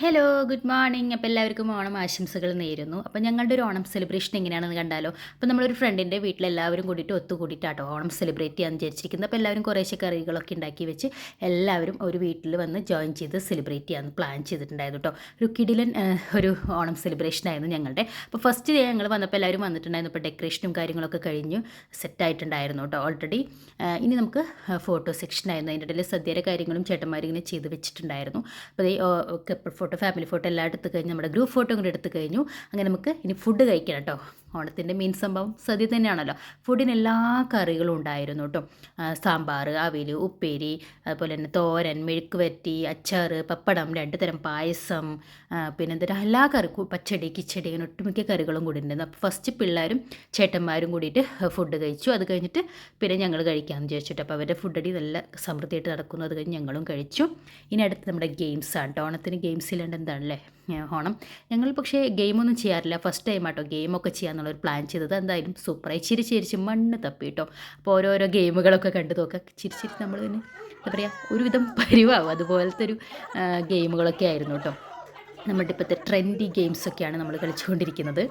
Hello good morning. അപ്പോൾ എല്ലാവർക്കും ഓണം ആശംസകൾ നേരുന്നു. അപ്പോൾ ഞങ്ങളുടെ ഒരു ഓണം സെലിബ്രേഷൻ എങ്ങനെയാണെന്ന് കണ്ടാലോ. അപ്പോൾ നമ്മളൊരു ഫ്രണ്ടിൻ്റെ വീട്ടിലെല്ലാവരും കൂടിയിട്ട് ഒത്തുകൂടിയിട്ടാട്ടോ ഓണം സെലിബ്രേറ്റ് ചെയ്യാൻ വിചാരിച്ചിരിക്കുന്നത്. അപ്പോൾ എല്ലാവരും കുറേശ്ശെ കറികളൊക്കെ ഉണ്ടാക്കി വെച്ച് എല്ലാവരും ഒരു വീട്ടിൽ വന്ന് ജോയിൻ ചെയ്ത് സെലിബ്രേറ്റ് ചെയ്യാൻ പ്ലാൻ ചെയ്തിട്ടുണ്ടായിരുന്നു കേട്ടോ. ഒരു കിടിലൻ ഒരു ഓണം സെലിബ്രേഷൻ ആയിരുന്നു ഞങ്ങളുടെ. അപ്പോൾ ഫസ്റ്റ് ഡേ ഞങ്ങൾ വന്നപ്പോൾ എല്ലാവരും വന്നിട്ടുണ്ടായിരുന്നു. ഇപ്പോൾ ഡെക്കറേഷനും കാര്യങ്ങളൊക്കെ കഴിഞ്ഞ് സെറ്റായിട്ടുണ്ടായിരുന്നു കേട്ടോ ഓൾറെഡി. ഇനി നമുക്ക് ഫോട്ടോ സെക്ഷൻ ആയിരുന്നു. അതിൻ്റെ ഇടയിൽ സദ്യയുടെ കാര്യങ്ങളും ചേട്ടന്മാരിങ്ങനെ ചെയ്ത് വെച്ചിട്ടുണ്ടായിരുന്നു. അപ്പോൾ ഫാമിലി ഫോട്ടോ എല്ലാം എടുത്ത് കഴിഞ്ഞ് നമ്മുടെ ഗ്രൂപ്പ് ഫോട്ടോ കൂടി എടുത്ത് കഴിഞ്ഞു. അങ്ങനെ നമുക്ക് ഇനി ഫുഡ് കഴിക്കണം കേട്ടോ. ഓണത്തിൻ്റെ മെയിൻ സംഭവം സദ്യ തന്നെയാണല്ലോ. ഫുഡിന് എല്ലാ കറികളും ഉണ്ടായിരുന്നു കേട്ടോ. സാമ്പാർ, അവിയൽ, ഉപ്പേരി, അതുപോലെ തന്നെ തോരൻ, മെഴുക്ക് വരട്ടി, അച്ചാർ, പപ്പടം, 2 തരം പായസം, പിന്നെ എന്താ എല്ലാ കറി, പച്ചടി, കിച്ചടി, അങ്ങനെ ഒട്ടുമിക്ക കറികളും കൂടി ഉണ്ടായിരുന്നു. അപ്പോൾ ഫസ്റ്റ് പിള്ളേരും ചേട്ടന്മാരും കൂടിയിട്ട് ഫുഡ് കഴിച്ചു. അത് കഴിഞ്ഞിട്ട് പിന്നെ ഞങ്ങൾ കഴിക്കാമെന്ന് വിചാരിച്ചിട്ട്. അപ്പോൾ അവരുടെ ഫുഡ് അടി നല്ല സമൃദ്ധിയായിട്ട് നടക്കുന്നു. അത് കഴിഞ്ഞ് ഞങ്ങളും കഴിച്ചു. ഇനി അടുത്ത് നമ്മുടെ ഗെയിംസാണ് കേട്ടോ. ഓണത്തിന് ഗെയിംസ് ഇല്ലാണ്ട് എന്താണല്ലേ ഓണം. ഞങ്ങൾ പക്ഷേ ഗെയിമൊന്നും ചെയ്യാറില്ല. ഫസ്റ്റ് ടൈം ആട്ടോ ഗെയിമൊക്കെ ചെയ്യാന്നുള്ളൊരു പ്ലാൻ ചെയ്തത്. എന്തായാലും സൂപ്പറായി ചിരിച്ച് മണ്ണ് തപ്പി കേട്ടോ. അപ്പോൾ ഓരോരോ ഗെയിമുകളൊക്കെ കണ്ടു നോക്കുക. ചിരിച്ചിട്ട് നമ്മൾ തന്നെ എന്താ പറയുക ഒരുവിധം പരിവാകും. അതുപോലത്തെ ഒരു ഗെയിമുകളൊക്കെ ആയിരുന്നു കേട്ടോ. നമ്മുടെ ഇപ്പോഴത്തെ ട്രെൻഡി ഗെയിംസൊക്കെയാണ് നമ്മൾ കളിച്ചുകൊണ്ടിരിക്കുന്നത്.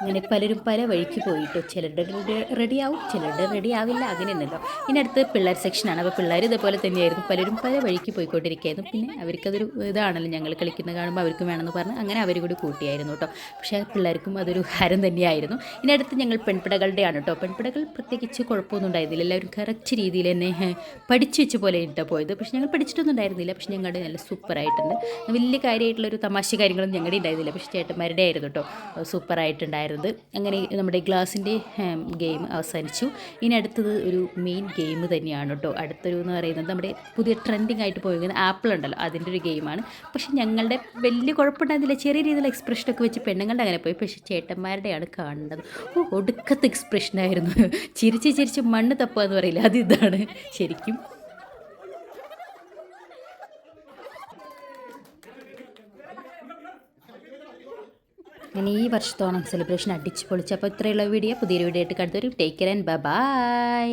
അങ്ങനെ പലരും പല വഴിക്ക് പോയിട്ടോ. ചിലരുടെ റെഡിയാവും, ചിലരുടെ റെഡി ആവില്ല, അങ്ങനെയൊന്നുമല്ലോ. ഇനി അടുത്ത് പിള്ളേർ സെക്ഷനാണ്. അപ്പോൾ പിള്ളേർ ഇതേപോലെ തന്നെയായിരുന്നു. പലരും പല വഴിക്ക് പോയിക്കൊണ്ടിരിക്കുകയായിരുന്നു. പിന്നെ അവർക്കതൊരു ഇതാണല്ലോ, ഞങ്ങൾ കളിക്കുന്നത് കാണുമ്പോൾ അവർക്കും വേണമെന്ന് പറഞ്ഞ് അങ്ങനെ അവർ കൂടി കൂട്ടിയായിരുന്നു കേട്ടോ. പക്ഷേ പിള്ളേർക്കും അതൊരു ഹരം തന്നെയായിരുന്നു. ഇനി അടുത്ത് ഞങ്ങൾ പെൺപിടകളുടെയാണ് കേട്ടോ. പെൺപിടകൾ പ്രത്യേകിച്ച് കുഴപ്പമൊന്നും ഉണ്ടായിരുന്നില്ല. എല്ലാവരും കറക്റ്റ് രീതിയിൽ തന്നെ പഠിച്ചു വെച്ച പോലെ ഇട്ടോ പോയത്. പക്ഷേ ഞങ്ങൾ പഠിച്ചിട്ടൊന്നും ഉണ്ടായിരുന്നില്ല. പക്ഷേ ഞങ്ങളുടെ നല്ല സൂപ്പറായിട്ടുണ്ട്. വലിയ കാര്യമായിട്ടുള്ളൊരു തമാശ കാര്യങ്ങളൊന്നും ഞങ്ങളുടെ ഉണ്ടായിരുന്നില്ല. പക്ഷേ ചേട്ടന്മാരുടെ ആയിരുന്നു കേട്ടോ സൂപ്പറായിട്ടുണ്ടായിരുന്നത്. അങ്ങനെ നമ്മുടെ ഗ്ലാസിൻ്റെ ഗെയിം അവസാനിച്ചു. ഇനി അടുത്തത് ഒരു മെയിൻ ഗെയിം തന്നെയാണ് കേട്ടോ. അടുത്തൊരു എന്ന് പറയുന്നത് നമ്മുടെ പുതിയ ട്രെൻഡിങ് ആയിട്ട് പോയിരിക്കുന്ന ആപ്പിൾ ഉണ്ടല്ലോ, അതിൻ്റെ ഒരു ഗെയിമാണ്. പക്ഷേ ഞങ്ങളുടെ വലിയ കുഴപ്പമുണ്ടായിരുന്നില്ല. ചെറിയ രീതിയിലുള്ള എക്സ്പ്രഷനൊക്കെ വെച്ച് പെണ്ണുങ്ങളുടെ അങ്ങനെ പോയി. പക്ഷേ ചേട്ടന്മാരുടെയാണ് കാണേണ്ടത്. ഒടുക്കത്തെ എക്സ്പ്രഷനായിരുന്നു. ചിരിച്ച് മണ്ണ് തപ്പുക എന്ന് പറയില്ല, അത് ഇതാണ് ശരിക്കും. അങ്ങനെ ഈ വർഷത്തെ ഓണം സെലിബ്രേഷൻ അടിച്ച് പൊളിച്ചപ്പോൾ ഇത്രയുള്ള വീഡിയോ. പുതിയൊരു വീഡിയോ ആയിട്ട് കണ്ടുവരും. Take care and by.